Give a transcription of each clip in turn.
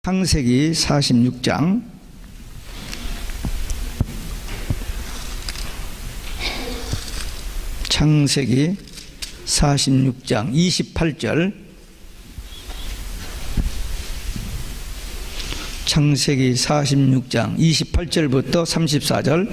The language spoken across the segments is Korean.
창세기 46장 창세기 46장 28절 창세기 46장 28절부터 34절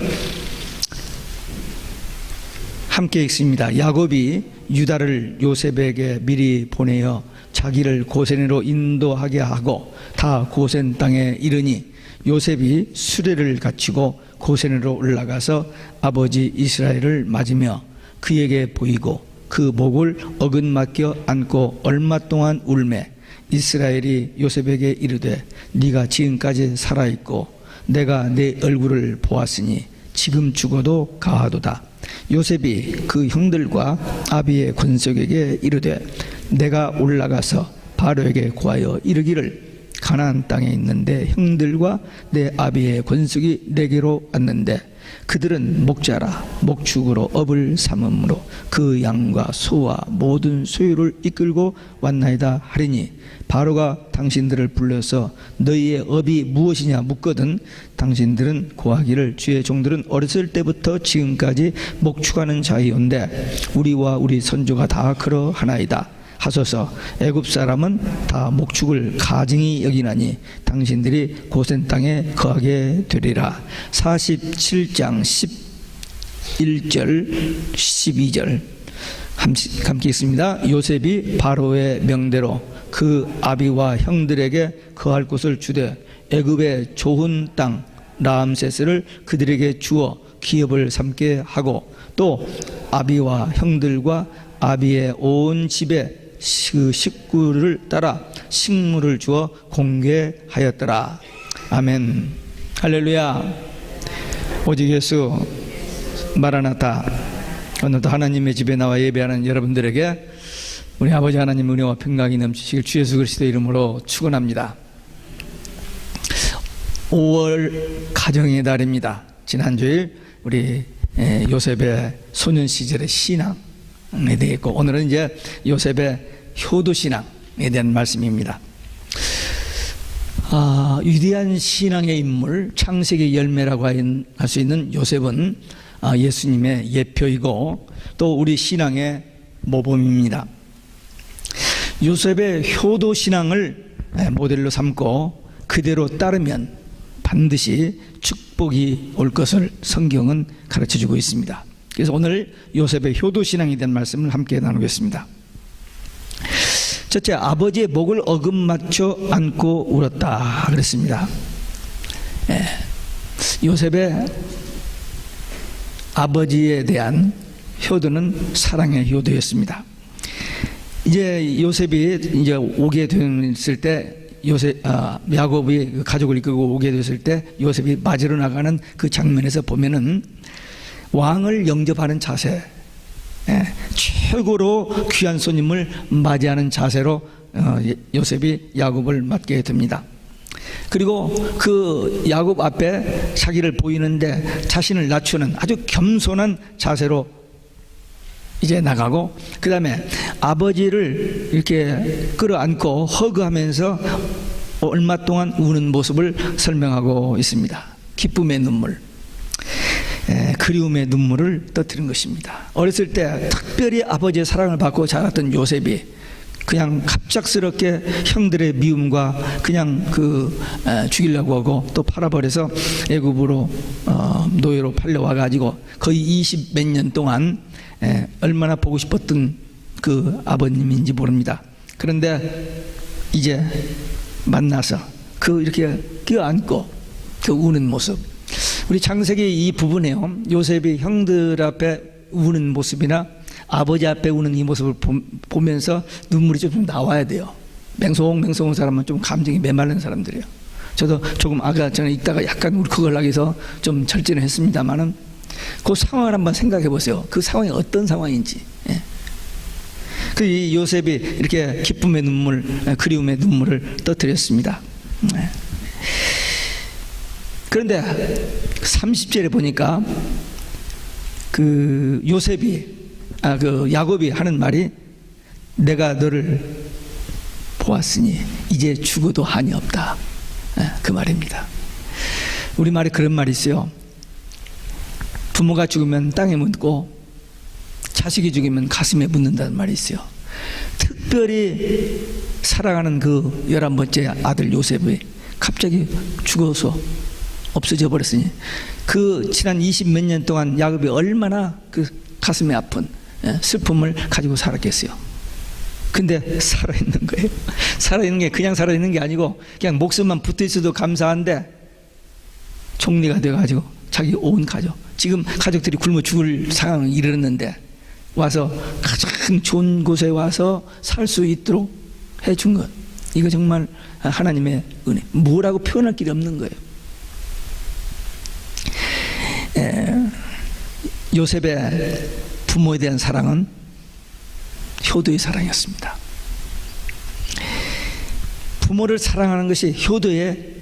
함께 읽습니다. 야곱이 유다를 요셉에게 미리 보내어 자기를 고센으로 인도하게 하고 다 고센 땅에 이르니 요셉이 수레를 갖추고 고센으로 올라가서 아버지 이스라엘을 맞으며 그에게 보이고 그 목을 어긋맞겨 안고 얼마 동안 울매 이스라엘이 요셉에게 이르되 네가 지금까지 살아있고 내가 네 얼굴을 보았으니 지금 죽어도 가하도다. 요셉이 그 형들과 아비의 권속에게 이르되 내가 올라가서 바로에게 고하여 이르기를 가나안 땅에 있는데 형들과 내 아비의 권속이 내게로 왔는데 그들은 목자라 목축으로 업을 삼음으로 그 양과 소와 모든 소유를 이끌고 왔나이다 하리니 바로가 당신들을 불러서 너희의 업이 무엇이냐 묻거든 당신들은 고하기를 주의 종들은 어렸을 때부터 지금까지 목축하는 자이온데 우리와 우리 선조가 다 그러하나이다 하소서. 애굽 사람은 다 목축을 가증히 여기나니 당신들이 고센 땅에 거하게 되리라. 47장 11절 12절 함께 있습니다. 요셉이 바로의 명대로 그 아비와 형들에게 거할 곳을 주되 애굽의 좋은 땅 라암세스를 그들에게 주어 기업을 삼게 하고 또 아비와 형들과 아비의 온 집에 그 식구를 따라 식물을 주어 공개하였더라. 아멘. 할렐루야. 오직 예수 마라나타. 오늘도 하나님의 집에 나와 예배하는 여러분들에게 우리 아버지 하나님 은혜와 평강이 넘치시길 주 예수 그리스도 이름으로 축원합니다. 5월 가정의 달입니다. 지난주일 우리 요셉의 소년 시절의 신앙에 대해 있고 오늘은 이제 요셉의 효도 신앙에 대한 말씀입니다. 위대한 신앙의 인물 창세기 열매라고 할 수 있는 요셉은 예수님의 예표이고 또 우리 신앙의 모범입니다. 요셉의 효도 신앙을 모델로 삼고 그대로 따르면 반드시 축복이 올 것을 성경은 가르쳐주고 있습니다. 그래서 오늘 요셉의 효도 신앙에 대한 말씀을 함께 나누겠습니다. 첫째, 아버지의 목을 어긋맞춰 안고 울었다 그랬습니다. 요셉의 아버지에 대한 효도는 사랑의 효도였습니다. 이제 요셉이 이제 오게 됐을 때 야곱이 가족을 이끌고 오게 됐을 때 요셉이 맞으러 나가는 그 장면에서 보면은 왕을 영접하는 자세, 최고로 귀한 손님을 맞이하는 자세로 요셉이 야곱을 맞게 됩니다. 그리고 그 야곱 앞에 자기를 보이는데 자신을 낮추는 아주 겸손한 자세로 이제 나가고 그 다음에 아버지를 이렇게 끌어안고 허그하면서 얼마 동안 우는 모습을 설명하고 있습니다. 기쁨의 눈물, 그리움의 눈물을 터뜨린 것입니다. 어렸을 때 특별히 아버지의 사랑을 받고 자랐던 요셉이 그냥 갑작스럽게 형들의 미움과 그냥 죽이려고 하고 또 팔아버려서 애굽으로 노예로 팔려와 가지고 거의 20 몇 년 동안 얼마나 보고 싶었던 그 아버님인지 모릅니다. 그런데 이제 만나서 이렇게 껴안고 우는 모습, 우리 창세기 이 부분에요. 요셉이 형들 앞에 우는 모습이나 아버지 앞에 우는 이 모습을 보면서 눈물이 좀 나와야 돼요. 맹송맹송한 사람은 좀 감정이 메마른 사람들이에요. 저도 조금 아까 전에 읽다가 약간 울컥하려고 해서 좀 절제를 했습니다만은 그 상황을 한번 생각해 보세요. 그 상황이 어떤 상황인지. 이 요셉이 이렇게 기쁨의 눈물, 그리움의 눈물을 터뜨렸습니다. 그런데 30절에 보니까 야곱이 하는 말이 내가 너를 보았으니 이제 죽어도 한이 없다. 그 말입니다. 우리말에 그런 말이 있어요. 부모가 죽으면 땅에 묻고 자식이 죽으면 가슴에 묻는다는 말이 있어요. 특별히 사랑하는 그 11번째 아들 요셉이 갑자기 죽어서 없어져 버렸으니 그 지난 20몇 년 동안 야곱이 얼마나 그 가슴에 아픈 슬픔을 가지고 살았겠어요. 근데 살아있는 거예요. 살아있는 게 그냥 살아있는 게 아니고 그냥 목숨만 붙어 있어도 감사한데 총리가 돼가지고 자기 온 가족, 지금 가족들이 굶어 죽을 상황을 이르렀는데 와서 가장 좋은 곳에 와서 살 수 있도록 해준 것, 이거 정말 하나님의 은혜, 뭐라고 표현할 길이 없는 거예요. 요셉의 부모에 대한 사랑은 효도의 사랑이었습니다. 부모를 사랑하는 것이 효도의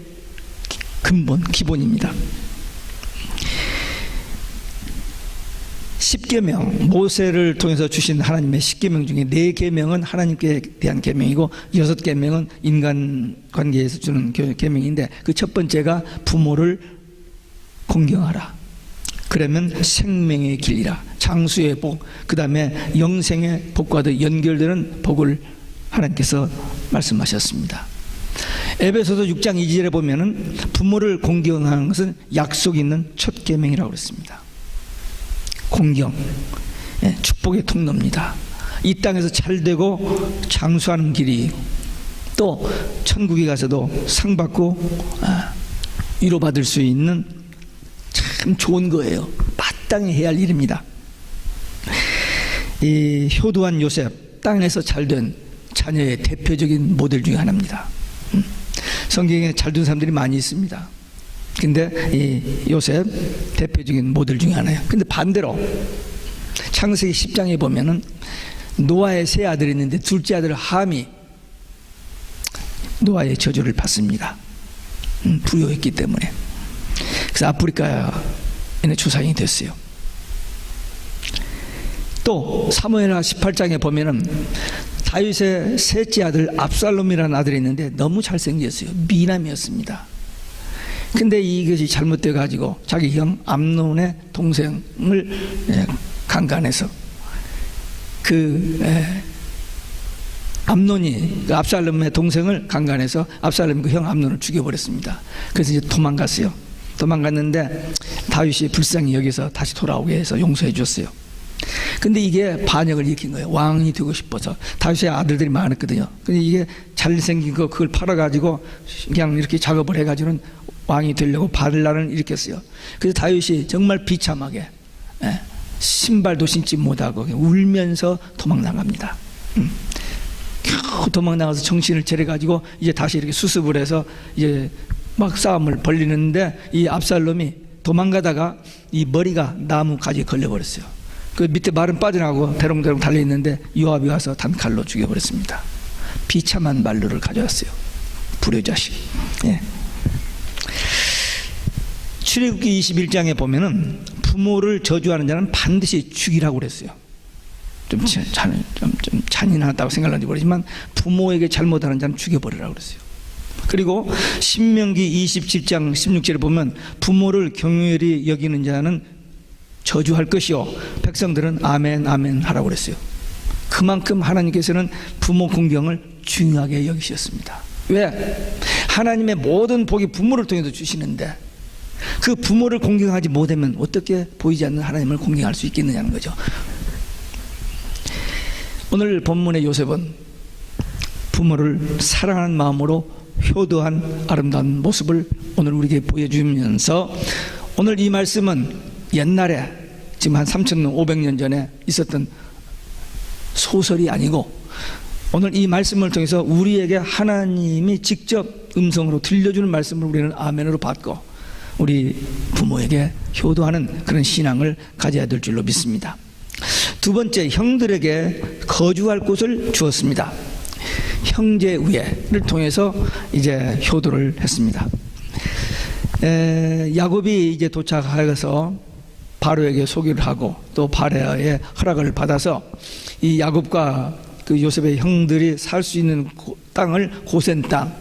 근본, 기본입니다. 십계명, 모세를 통해서 주신 하나님의 십계명 중에 4계명은 하나님께 대한 계명이고 6계명은 인간관계에서 주는 계명인데 그 첫 번째가 부모를 공경하라. 그러면 생명의 길이라, 장수의 복, 그 다음에 영생의 복과도 연결되는 복을 하나님께서 말씀하셨습니다. 에베소서 6장 2절에 보면은 부모를 공경하는 것은 약속 있는 첫 계명이라고 그랬습니다. 공경, 축복의 통로입니다. 이 땅에서 잘되고 장수하는 길이, 또 천국에 가서도 상 받고 위로받을 수 있는 참 좋은 거예요. 마땅히 해야 할 일입니다. 이 효도한 요셉, 땅에서 잘된 자녀의 대표적인 모델 중에 하나입니다. 성경에 잘된 사람들이 많이 있습니다. 근데 이 요셉 대표적인 모델 중에 하나예요. 근데 반대로 창세기 10장에 보면은 노아의 세 아들이 있는데 둘째 아들 함이 노아의 저주를 받습니다. 불효했기 때문에. 그래서 아프리카에 조상이 됐어요. 또 사무엘하 18장에 보면은 다윗의 셋째 아들 압살롬이라는 아들이 있는데 너무 잘생겼어요. 미남이었습니다. 근데 이것이 잘못돼 가지고 자기 형 암논의 동생을 강간해서 암논이 그 압살롬의 동생을 강간해서 압살롬이 그 형 암논을 죽여버렸습니다. 그래서 이제 도망갔어요. 도망갔는데 다윗이 불쌍히 여기서 다시 돌아오게 해서 용서해 줬어요. 근데 이게 반역을 일으킨 거예요. 왕이 되고 싶어서. 다윗의 아들들이 많았거든요. 근데 이게 잘생긴 거 그걸 팔아가지고 그냥 이렇게 작업을 해가지고는 왕이 되려고 반란을 일으켰어요. 그래서 다윗이 정말 비참하게 신발도 신지 못하고 울면서 도망나갑니다. 겨우 도망나가서 정신을 차려가지고 이제 다시 이렇게 수습을 해서 이제 막 싸움을 벌리는데 이 압살롬이 도망가다가 이 머리가 나무 가지에 걸려버렸어요. 그 밑에 말은 빠져나가고 대롱대롱 달려있는데 요압이 와서 단칼로 죽여버렸습니다. 비참한 말로를 가져왔어요. 불효자식. 출애굽기 21장에 보면은 부모를 저주하는 자는 반드시 죽이라고 그랬어요. 좀 잔인하다고 생각하는지 모르지만 부모에게 잘못하는 자는 죽여버리라고 그랬어요. 그리고 신명기 27장 16절에 보면 부모를 경휼히 여기는 자는 저주할 것이요 백성들은 아멘 아멘 하라고 그랬어요. 그만큼 하나님께서는 부모 공경을 중요하게 여기셨습니다. 왜? 하나님의 모든 복이 부모를 통해서 주시는데 그 부모를 공경하지 못하면 어떻게 보이지 않는 하나님을 공경할 수 있겠느냐는 거죠. 오늘 본문의 요셉은 부모를 사랑하는 마음으로 효도한 아름다운 모습을 오늘 우리에게 보여주면서 오늘 이 말씀은 옛날에 지금 한 3,500년 전에 있었던 소설이 아니고 오늘 이 말씀을 통해서 우리에게 하나님이 직접 음성으로 들려주는 말씀을 우리는 아멘으로 받고 우리 부모에게 효도하는 그런 신앙을 가져야 될 줄로 믿습니다. 두 번째, 형들에게 거주할 곳을 주었습니다. 형제 우애를 통해서 이제 효도를 했습니다. 야곱이 이제 도착해서 바로에게 소개를 하고 또 바로의 허락을 받아서 이 야곱과 그 요셉의 형들이 살 수 있는 땅을 고센 땅,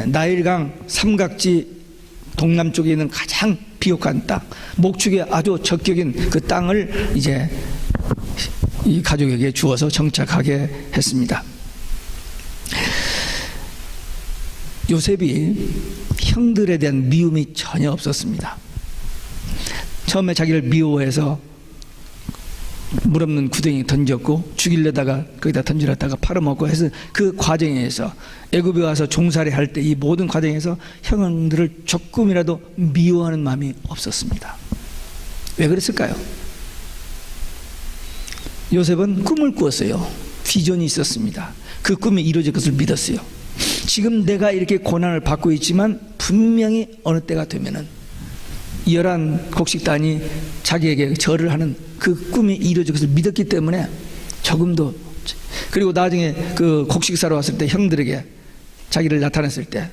나일강 삼각지 동남쪽에 있는 가장 비옥한 땅, 목축에 아주 적격인 그 땅을 이제 이 가족에게 주어서 정착하게 했습니다. 요셉이 형들에 대한 미움이 전혀 없었습니다. 처음에 자기를 미워해서 물 없는 구덩이에 던졌고 죽이려다가 거기다 던지려다가 팔아먹고 해서 그 과정에서 애굽에 와서 종살이 할 때 이 모든 과정에서 형들을 조금이라도 미워하는 마음이 없었습니다. 왜 그랬을까요? 요셉은 꿈을 꾸었어요. 비전이 있었습니다. 그 꿈이 이루어질 것을 믿었어요. 지금 내가 이렇게 고난을 받고 있지만 분명히 어느 때가 되면은 11 곡식단이 자기에게 절을 하는 그 꿈이 이루어질 것을 믿었기 때문에 조금도, 그리고 나중에 그 곡식 사러 왔을 때 형들에게 자기를 나타냈을 때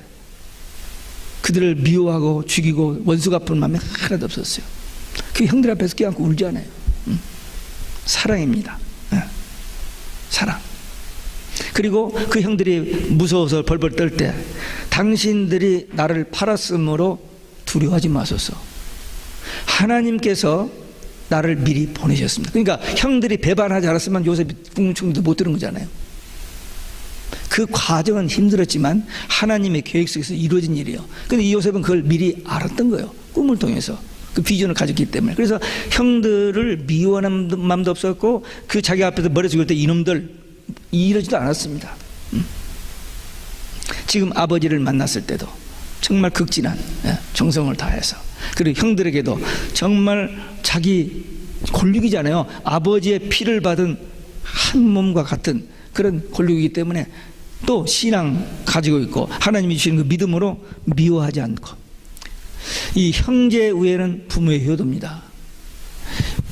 그들을 미워하고 죽이고 원수 갚은 마음이 하나도 없었어요. 그 형들 앞에서 껴안고 울지 않아요. 사랑입니다. 사랑. 그리고 그 형들이 무서워서 벌벌 떨 때 당신들이 나를 팔았으므로 두려워하지 마소서. 하나님께서 나를 미리 보내셨습니다. 그러니까 형들이 배반하지 않았으면 요셉이 궁충도 못 들은 거잖아요. 그 과정은 힘들었지만 하나님의 계획 속에서 이루어진 일이에요. 근데 이 요셉은 그걸 미리 알았던 거예요. 꿈을 통해서 그 비전을 가졌기 때문에. 그래서 형들을 미워하는 마음도 없었고 그 자기 앞에서 머리 숙일 때 이놈들 이러지도 않았습니다. 지금 아버지를 만났을 때도 정말 극진한 정성을 다해서, 그리고 형들에게도 정말 자기 골육이잖아요. 아버지의 피를 받은 한 몸과 같은 그런 골육이기 때문에 또 신앙 가지고 있고 하나님이 주시는 그 믿음으로 미워하지 않고, 이 형제 우애는 부모의 효도입니다.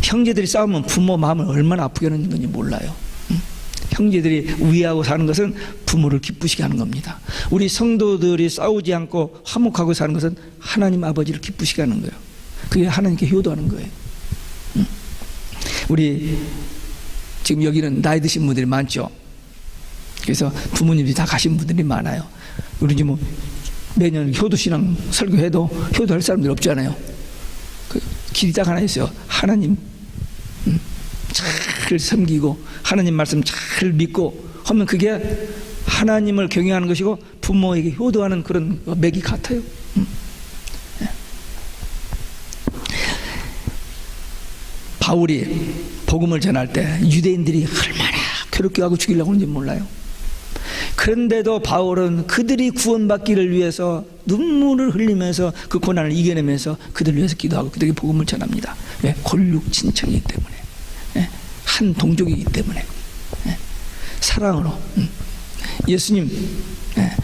형제들이 싸우면 부모 마음을 얼마나 아프게 하는 건지 몰라요. 형제들이 우애하고 사는 것은 부모를 기쁘시게 하는 겁니다. 우리 성도들이 싸우지 않고 화목하고 사는 것은 하나님 아버지를 기쁘시게 하는 거예요. 그게 하나님께 효도하는 거예요. 우리 지금 여기는 나이 드신 분들이 많죠. 그래서 부모님들이 다 가신 분들이 많아요. 우리 지금 뭐 매년 효도신앙 설교해도 효도할 사람들이 없잖아요. 그 길이 딱 하나 있어요. 하나님 잘 섬기고 하나님 말씀 잘 믿고 하면 그게 하나님을 경외하는 것이고 부모에게 효도하는 그런 맥이 같아요. 바울이 복음을 전할 때 유대인들이 얼마나 괴롭게 하고 죽이려고 하는지 몰라요. 그런데도 바울은 그들이 구원받기를 위해서 눈물을 흘리면서 그 고난을 이겨내면서 그들을 위해서 기도하고 그들에게 복음을 전합니다. 왜? 골육 친척이기 때문에, 한 동족이기 때문에, 사랑으로. 예수님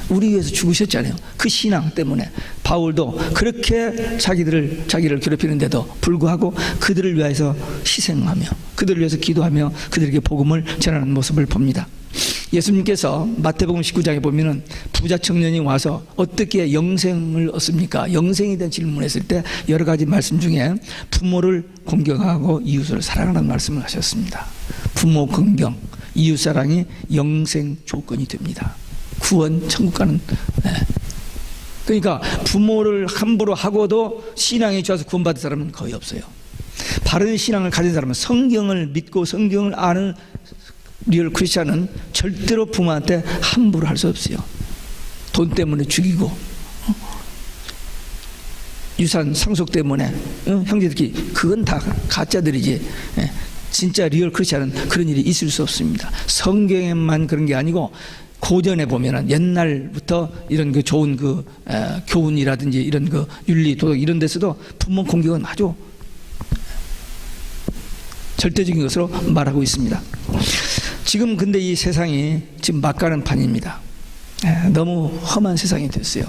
우리 위해서 죽으셨잖아요. 그 신앙 때문에 바울도 그렇게 자기를 괴롭히는데도 불구하고 그들을 위해서 희생하며 그들을 위해서 기도하며 그들에게 복음을 전하는 모습을 봅니다. 예수님께서 마태복음 19장에 보면은 부자 청년이 와서 어떻게 영생을 얻습니까? 영생에 대한 질문을 했을 때 여러 가지 말씀 중에 부모를 공경하고 이웃을 사랑하는 말씀을 하셨습니다. 부모 공경, 이웃사랑이 영생 조건이 됩니다. 구원, 천국 가는. 그러니까 부모를 함부로 하고도 신앙에 좋아서 구원받은 사람은 거의 없어요. 바른 신앙을 가진 사람은 성경을 믿고 성경을 아는 리얼 크리스찬은 절대로 부모한테 함부로 할 수 없어요. 돈 때문에 죽이고 유산 상속 때문에 형제들끼리 그건 다 가짜들이지. 진짜 리얼 크리스찬은 그런 일이 있을 수 없습니다. 성경에만 그런 게 아니고 고전에 보면은 옛날부터 이런 그 좋은 그 교훈이라든지 이런 그 윤리 도덕 이런 데서도 부모 공경은 아주 절대적인 것으로 말하고 있습니다. 지금 근데 이 세상이 지금 막가는 판입니다. 너무 험한 세상이 됐어요.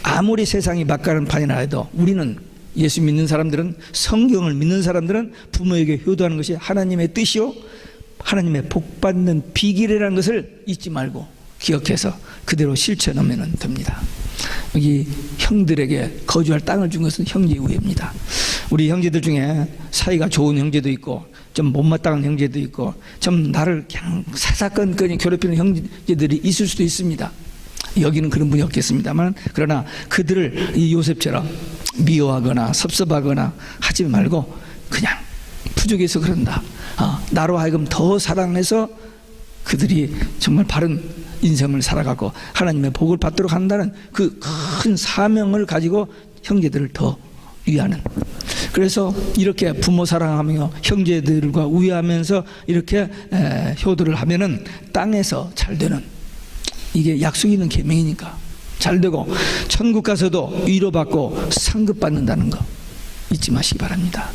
아무리 세상이 막가는 판이라 해도 우리는 예수 믿는 사람들은, 성경을 믿는 사람들은 부모에게 효도하는 것이 하나님의 뜻이요 하나님의 복받는 비결이라는 것을 잊지 말고 기억해서 그대로 실천하면 됩니다. 여기 형들에게 거주할 땅을 준 것은 형제 우애입니다. 우리 형제들 중에 사이가 좋은 형제도 있고 좀 못마땅한 형제도 있고 좀 나를 그냥 사사건건이 괴롭히는 형제들이 있을 수도 있습니다. 여기는 그런 분이 없겠습니다만, 그러나 그들을 이 요셉처럼 미워하거나 섭섭하거나 하지 말고 그냥 부족해서 그런다, 나로 하여금 더 사랑해서 그들이 정말 바른 인생을 살아가고 하나님의 복을 받도록 한다는 그 큰 사명을 가지고 형제들을 더 위하는, 그래서 이렇게 부모 사랑하며 형제들과 우애하면서 이렇게 효도를 하면은 땅에서 잘 되는, 이게 약속 있는 계명이니까 잘 되고 천국 가서도 위로받고 상급 받는다는 거 잊지 마시기 바랍니다.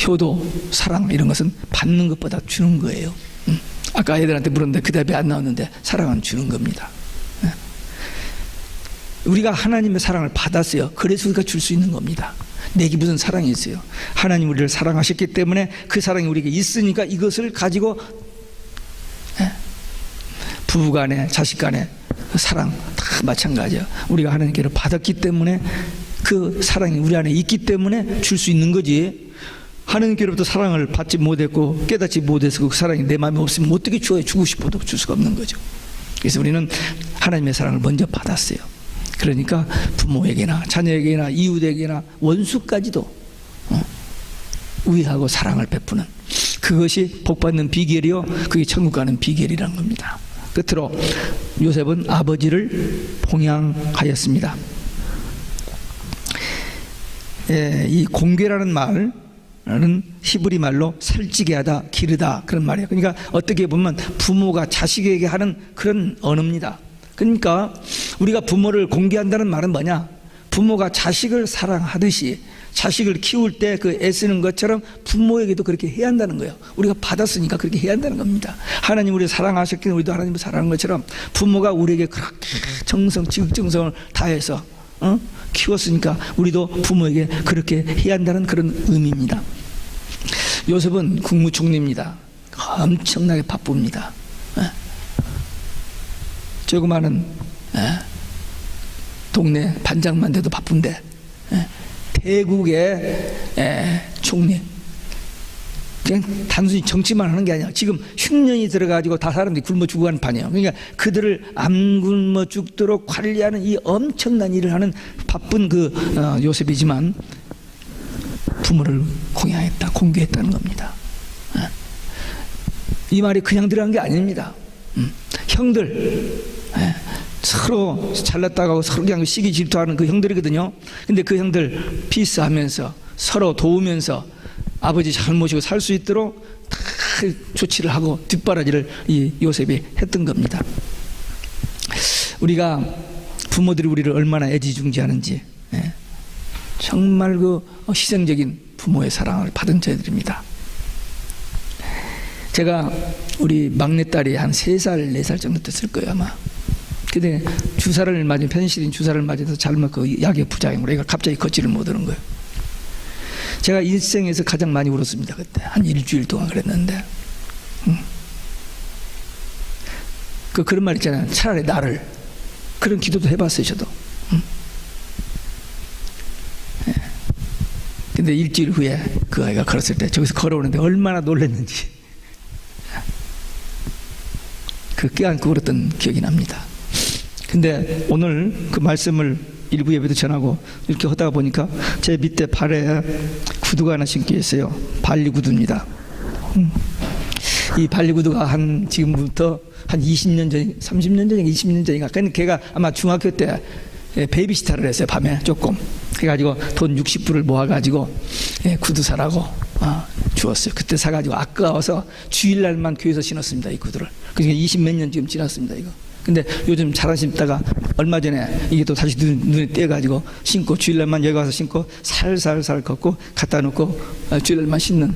효도, 사랑 이런 것은 받는 것보다 주는 거예요. 아까 애들한테 물었는데 그 답이 안 나왔는데 사랑은 주는 겁니다. 우리가 하나님의 사랑을 받았어요. 그래서 우리가 줄 수 있는 겁니다. 내게 무슨 사랑이 있어요? 하나님 우리를 사랑하셨기 때문에 그 사랑이 우리에게 있으니까 이것을 가지고 부부간에 자식간에 사랑 다 마찬가지예요. 우리가 하나님께로 받았기 때문에 그 사랑이 우리 안에 있기 때문에 줄 수 있는 거지, 하나님께로부터 사랑을 받지 못했고 깨닫지 못해서 그 사랑이 내 마음에 없으면 어떻게 줘요? 주고 싶어도 줄 수가 없는 거죠. 그래서 우리는 하나님의 사랑을 먼저 받았어요. 그러니까 부모에게나 자녀에게나 이웃에게나 원수까지도 우애하고 사랑을 베푸는, 그것이 복받는 비결이요, 그게 천국 가는 비결이라는 겁니다. 끝으로 요셉은 아버지를 봉양하였습니다. 이 공개라는 말은 히브리 말로 살찌게 하다, 기르다 그런 말이에요. 그러니까 어떻게 보면 부모가 자식에게 하는 그런 언어입니다. 그러니까 우리가 부모를 공개한다는 말은 뭐냐, 부모가 자식을 사랑하듯이 자식을 키울 때 그 애쓰는 것처럼 부모에게도 그렇게 해야 한다는 거예요. 우리가 받았으니까 그렇게 해야 한다는 겁니다. 하나님 우리를 사랑하셨기 때문에 우리도 하나님을 사랑하는 것처럼 부모가 우리에게 그렇게 정성, 지극정성을 다해서 키웠으니까 우리도 부모에게 그렇게 해야 한다는 그런 의미입니다. 요셉은 국무총리입니다. 엄청나게 바쁩니다. 조그마한 동네 반장만 돼도 바쁜데 대국의 총리, 그냥 단순히 정치만 하는 게 아니야. 지금 흉년이 들어가지고 다 사람들이 굶어 죽어가는 판이에요. 그러니까 그들을 안 굶어 죽도록 관리하는 이 엄청난 일을 하는 바쁜 그 요셉이지만 부모를 공양했다, 공개했다는 겁니다. 이 말이 그냥 들어간 게 아닙니다. 형들 서로 잘났다고 서로 그냥 시기 질투하는 그 형들이거든요. 근데 그 형들 피스하면서 서로 도우면서 아버지 잘 모시고 살 수 있도록 다 조치를 하고 뒷바라지를 이 요셉이 했던 겁니다. 우리가 부모들이 우리를 얼마나 애지중지하는지 정말 그 희생적인 부모의 사랑을 받은 저희들입니다. 제가 우리 막내딸이 한 3살, 4살 정도 됐을 거예요 아마. 근데 주사를 맞은, 페니실린 주사를 맞아서 잘못 그 약의 부작용으로 애가 갑자기 걷지를 못하는 거예요. 제가 인생에서 가장 많이 울었습니다. 그때 한 일주일 동안 그랬는데 그런 말 있잖아요. 차라리 나를, 그런 기도도 해봤어요 저도. 근데 일주일 후에 그 아이가 걸었을 때 저기서 걸어오는데 얼마나 놀랐는지 그 껴안고 울었던 기억이 납니다. 근데 오늘 그 말씀을 일부 예배도 전하고 이렇게 하다가 보니까 제 밑에 발에 구두가 하나 신겨 있어요. 발리 구두입니다. 이 발리 구두가 한 지금부터 한 20년 전, 30년 전인가 20년 전인가. 근데 걔가 아마 중학교 때 베이비시타를 했어요. 밤에 조금 해가지고 돈 60불을 모아가지고 구두 사라고 주었어요. 그때 사가지고 아까워서 주일날만 교회에서 신었습니다. 이 구두를. 그러니까 20몇 년 지금 지났습니다. 이거. 근데 요즘 잘 안 신다가 얼마 전에 이게 또 다시 눈에 띄어가지고 신고 주일날만 여기 와서 신고 살살살 걷고 갖다 놓고 주일날만 신는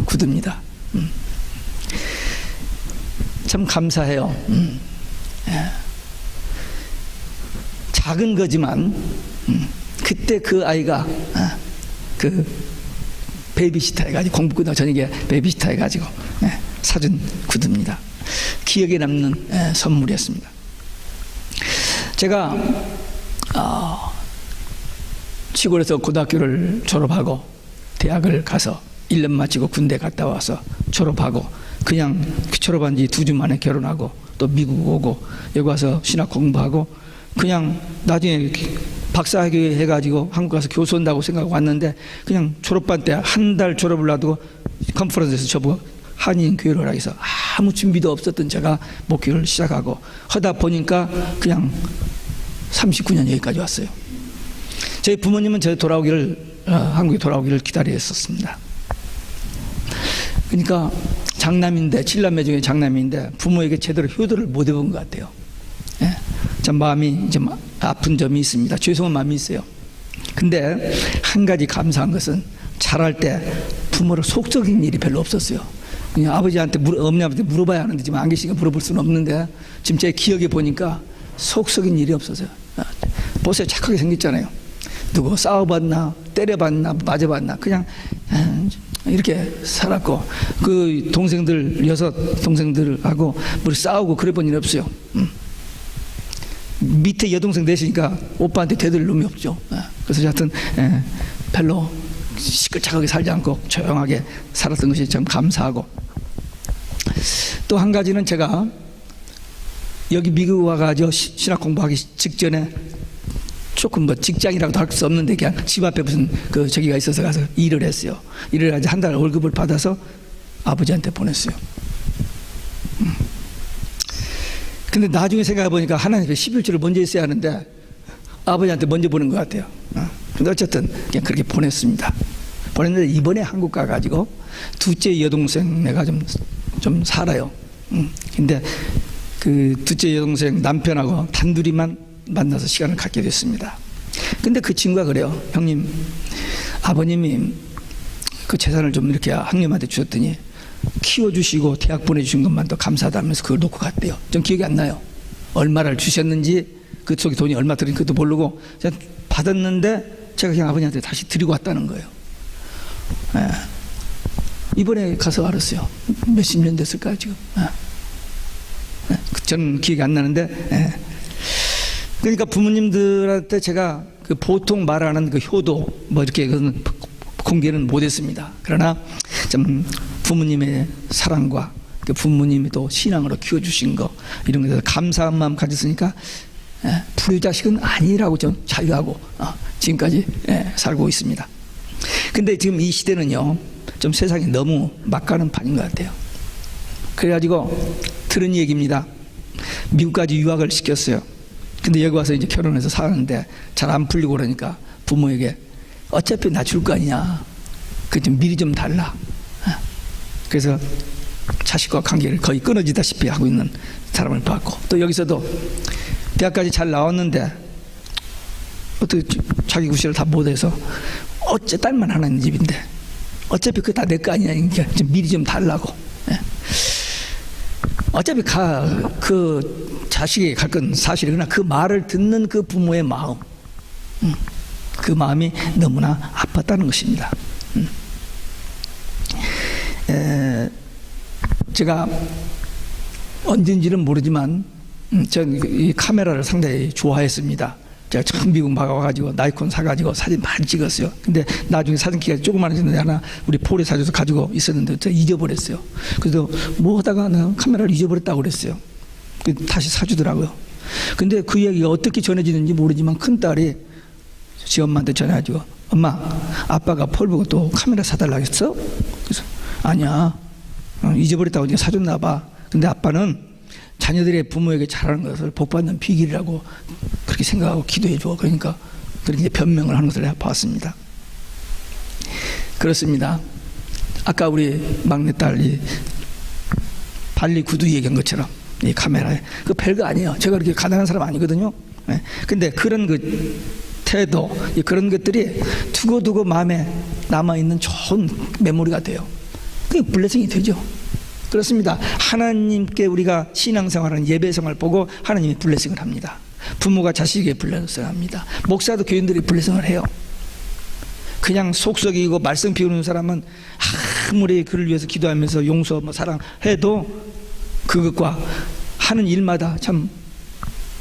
구두입니다. 참 감사해요. 작은 거지만 그때 그 아이가 그 베이비시터 해가지고 공부 끝나고 저녁에 베이비시터 해가지고 사준 구두입니다. 기억에 남는 선물이었습니다. 제가 시골에서 고등학교를 졸업하고 대학을 가서 1년 마치고 군대 갔다 와서 졸업하고 그냥 졸업한 지 2주 만에 결혼하고 또 미국 오고 여기 와서 신학 공부하고 그냥 나중에 박사학위 해가지고 한국 가서 교수 온다고 생각하고 왔는데 그냥 졸업반 때 한 달 졸업을 놔두고 컨퍼런스에서 저보고 한인 교회를 하라 해서 아무 준비도 없었던 제가 목회를 시작하고 하다 보니까 그냥 39년 여기까지 왔어요. 저희 부모님은 저 돌아오기를 한국에 돌아오기를 기다렸었습니다. 그러니까 장남인데 7남매 중에 장남인데 부모에게 제대로 효도를 못 해본 것 같아요. 예. 참 마음이 좀 아픈 점이 있습니다. 죄송한 마음이 있어요. 근데 한 가지 감사한 것은 자랄 때 부모를 속썩인 일이 별로 없었어요. 그냥 아버지한테 어머니한테 물어봐야 하는데 지금 안 계시니까 물어볼 수는 없는데 지금 제 기억에 보니까 속썩인 일이 없었어요. 보세요, 착하게 생겼잖아요. 누구 싸워봤나 때려봤나 맞아봤나 그냥 이렇게 살았고 그 동생들 6 동생들하고 뭐 싸우고 그래 본 일 없어요. 밑에 여동생 넷이니까 오빠한테 대들 놈이 없죠. 그래서 하여튼 별로 시끌착하게 살지 않고 조용하게 살았던 것이 참 감사하고, 또 한 가지는 제가 여기 미국 와가지고 신학 공부하기 직전에 조금 뭐 직장이라고도 할 수 없는데 그냥 집 앞에 무슨 그 저기가 있어서 가서 일을 했어요. 일을 해서 한 달 월급을 받아서 아버지한테 보냈어요. 근데 나중에 생각해 보니까 하나님 앞에 11조를 먼저 했어야 하는데 아버지한테 먼저 보낸 것 같아요. 근데 어쨌든 그냥 그렇게 보냈습니다. 보냈는데 이번에 한국 가가지고 둘째 여동생 내가 좀 살아요. 근데 그 둘째 여동생 남편하고 단둘이만 만나서 시간을 갖게 됐습니다. 근데 그 친구가 그래요. 형님, 아버님이 그 재산을 좀 이렇게 형님한테 주셨더니 키워주시고 대학 보내주신 것만 더 감사하다면서 그걸 놓고 갔대요. 전 기억이 안 나요. 얼마를 주셨는지 그 속에 돈이 얼마 들은 것도 모르고 그냥 받았는데 제가 그냥 아버지한테 다시 드리고 왔다는 거예요. 예. 이번에 가서 알았어요. 몇십 년 됐을까요 지금. 예. 저는 기억이 안 나는데 예. 그러니까 부모님들한테 제가 그 보통 말하는 그 효도 뭐 이렇게 공개는 못했습니다. 그러나 좀 부모님의 사랑과 그 부모님이 또 신앙으로 키워주신 거 이런 것에 대해서 감사한 마음 가졌으니까 불자식은 아니라고 좀 자유하고 지금까지 살고 있습니다. 근데 지금 이 시대는요 좀 세상이 너무 막가는 판인 것 같아요. 그래가지고 들은 얘기입니다. 미국까지 유학을 시켰어요. 근데 여기 와서 이제 결혼해서 사는데 잘 안 풀리고 그러니까 부모에게 어차피 나 줄 거 아니냐. 그 좀 미리 좀 달라. 그래서 자식과 관계를 거의 끊어지다시피 하고 있는 사람을 봤고, 또 여기서도 대학까지 잘 나왔는데 어떻게 자기 구실을 다 못해서 어째 딸만 하나 있는 집인데 어차피 그게 다 내 거 아니냐. 그러니까 좀 미리 좀 달라고. 어차피 그 자식이 갈 건 사실이구나. 그 말을 듣는 그 부모의 마음, 그 마음이 너무나 아팠다는 것입니다. 제가 언젠지는 모르지만 전 이 카메라를 상당히 좋아했습니다. 제가 처음 미국 와가지고 나이콘 사가지고 사진 많이 찍었어요. 근데 나중에 사진기가 조그만해졌는데 하나 우리 폴에 사줘서 가지고 있었는데 제가 잊어버렸어요. 그래서 뭐 하다가 나 카메라를 잊어버렸다고 그랬어요. 다시 사주더라고요. 근데 그 이야기가 어떻게 전해지는지 모르지만 큰딸이 지 엄마한테 전해가지고 엄마, 아빠가 폴 보고 또 카메라 사달라고 했어? 그래서 아니야, 잊어버렸다고 내가 사줬나 봐. 근데 아빠는 자녀들의 부모에게 잘하는 것을 복받는 비결이라고 그렇게 생각하고 기도해 줘. 그러니까 그렇게 변명을 하는 것을 내가 봤습니다. 그렇습니다. 아까 우리 막내딸이 발리 구두 얘기한 것처럼 이 카메라에 그 별거 아니에요. 제가 그렇게 가난한 사람 아니거든요. 근데 그런 그 태도, 그런 것들이 두고두고 마음에 남아있는 좋은 메모리가 돼요. 그게 블레싱이 되죠. 그렇습니다. 하나님께 우리가 신앙생활은 예배생활을 보고 하나님이 블레싱을 합니다. 부모가 자식에게 블레싱을 합니다. 목사도 교인들이 블레싱을 해요. 그냥 속썩이고 말썽 피우는 사람은 아무리 그를 위해서 기도하면서 용서 사랑해도 그것과 하는 일마다 참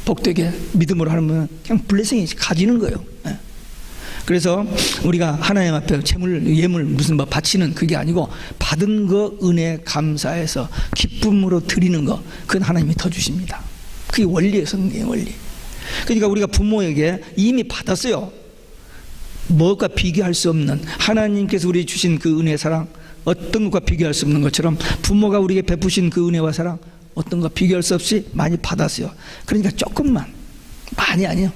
복되게 믿음으로 하면 그냥 블레싱이 가지는 거예요. 그래서 우리가 하나님 앞에 예물 무슨 바치는 그게 아니고 받은 거 은혜에 감사해서 기쁨으로 드리는 거, 그건 하나님이 더 주십니다. 그게 원리예요. 성경의 원리. 그러니까 우리가 부모에게 이미 받았어요. 뭐가 비교할 수 없는, 하나님께서 우리 주신 그 은혜 사랑, 어떤 것과 비교할 수 없는 것처럼 부모가 우리에게 베푸신 그 은혜와 사랑, 어떤 것 비교할 수 없이 많이 받았어요. 그러니까 조금만, 많이 아니에요.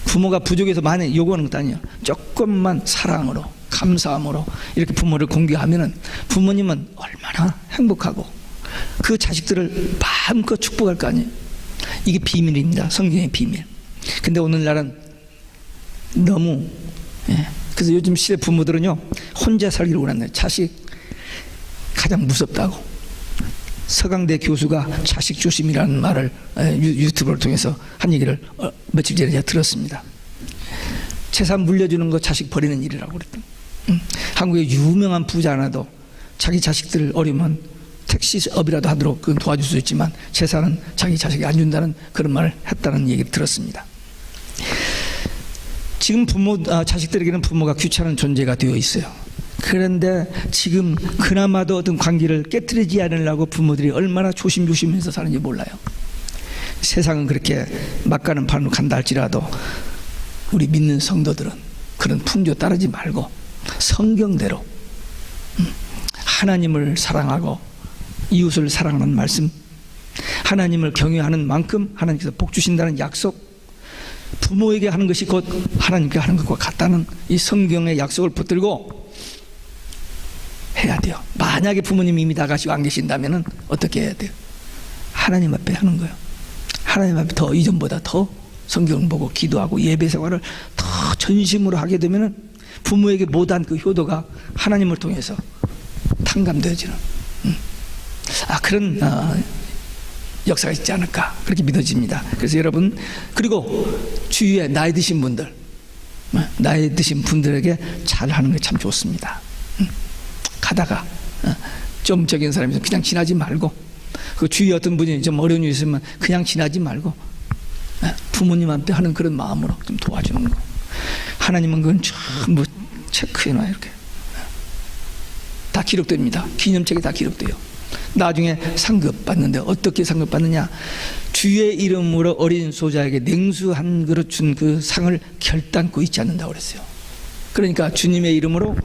부모가 부족해서 많이 요구하는 것도 아니에요. 조금만 사랑으로, 감사함으로 이렇게 부모를 공경하면은 부모님은 얼마나 행복하고 그 자식들을 마음껏 축복할 거 아니에요. 이게 비밀입니다. 성경의 비밀. 근데 오늘날은 너무, 그래서 요즘 시대 부모들은요, 혼자 살기를 원한대요. 자식 가장 무섭다고. 서강대 교수가 자식 조심이라는 말을 유튜브를 통해서 한 얘기를 며칠 전에 제가 들었습니다. 재산 물려주는 거 자식 버리는 일이라고 그랬던. 한국의 유명한 부자 하나도 자기 자식들 어리면 택시업이라도 하도록 그건 도와줄 수 있지만 재산은 자기 자식이 안 준다는 그런 말을 했다는 얘기를 들었습니다. 지금 자식들에게는 부모가 귀찮은 존재가 되어 있어요. 그런데 지금 그나마도 어떤 관계를 깨트리지 않으려고 부모들이 얼마나 조심조심해서 사는지 몰라요. 세상은 그렇게 막가는 판으로 간다 할지라도 우리 믿는 성도들은 그런 풍조 따르지 말고 성경대로 하나님을 사랑하고 이웃을 사랑하는 말씀, 하나님을 경외하는 만큼 하나님께서 복 주신다는 약속, 부모에게 하는 것이 곧 하나님께 하는 것과 같다는 이 성경의 약속을 붙들고 해야 돼요. 만약에 부모님이 이미 다 가시고 안 계신다면 어떻게 해야 돼요? 하나님 앞에 하는 거예요. 하나님 앞에 더 이전보다 더 성경을 보고 기도하고 예배 생활을 더 전심으로 하게 되면 부모에게 못한 그 효도가 하나님을 통해서 탕감되어지는 그런 역사가 있지 않을까, 그렇게 믿어집니다. 그래서 여러분, 그리고 주위에 나이 드신 분들, 나이 드신 분들에게 잘하는 게 참 좋습니다. 가다가 좀 적인 사람이 그냥 지나지 말고, 그 주위에 어떤 분이 좀 어려운 일이 있으면 그냥 지나지 말고 부모님한테 하는 그런 마음으로 좀 도와주는 거. 하나님은 그건 전부 체크해놔요. 이렇게 다 기록됩니다. 기념책에 다 기록돼요. 나중에 상급 받는데 어떻게 상급 받느냐? 주의 이름으로 어린 소자에게 냉수 한 그릇 준 그 상을 결단코 잊지 않는다고 그랬어요. 그러니까 주님의 이름으로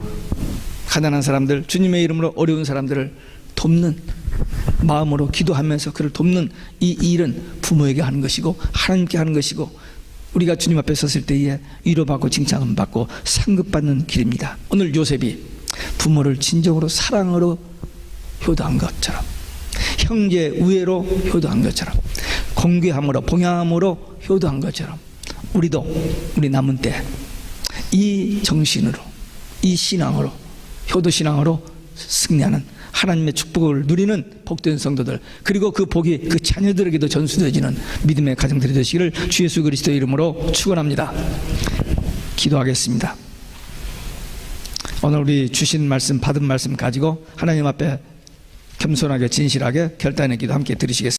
가난한 사람들, 주님의 이름으로 어려운 사람들을 돕는 마음으로 기도하면서 그를 돕는 이 일은 부모에게 하는 것이고 하나님께 하는 것이고, 우리가 주님 앞에 섰을 때에 위로받고 칭찬을 받고 상급받는 길입니다. 오늘 요셉이 부모를 진정으로 사랑으로 효도한 것처럼, 형제 우애로 효도한 것처럼, 공개함으로 봉양함으로 효도한 것처럼, 우리도 우리 남은 때 이 정신으로, 이 신앙으로, 효도신앙으로 승리하는 하나님의 축복을 누리는 복된 성도들, 그리고 그 복이 그 자녀들에게도 전수되어지는 믿음의 가정들이 되시기를 주 예수 그리스도의 이름으로 축원합니다. 기도하겠습니다. 오늘 우리 주신 말씀, 받은 말씀 가지고 하나님 앞에 겸손하게 진실하게 결단의 기도 함께 드리시겠습니다.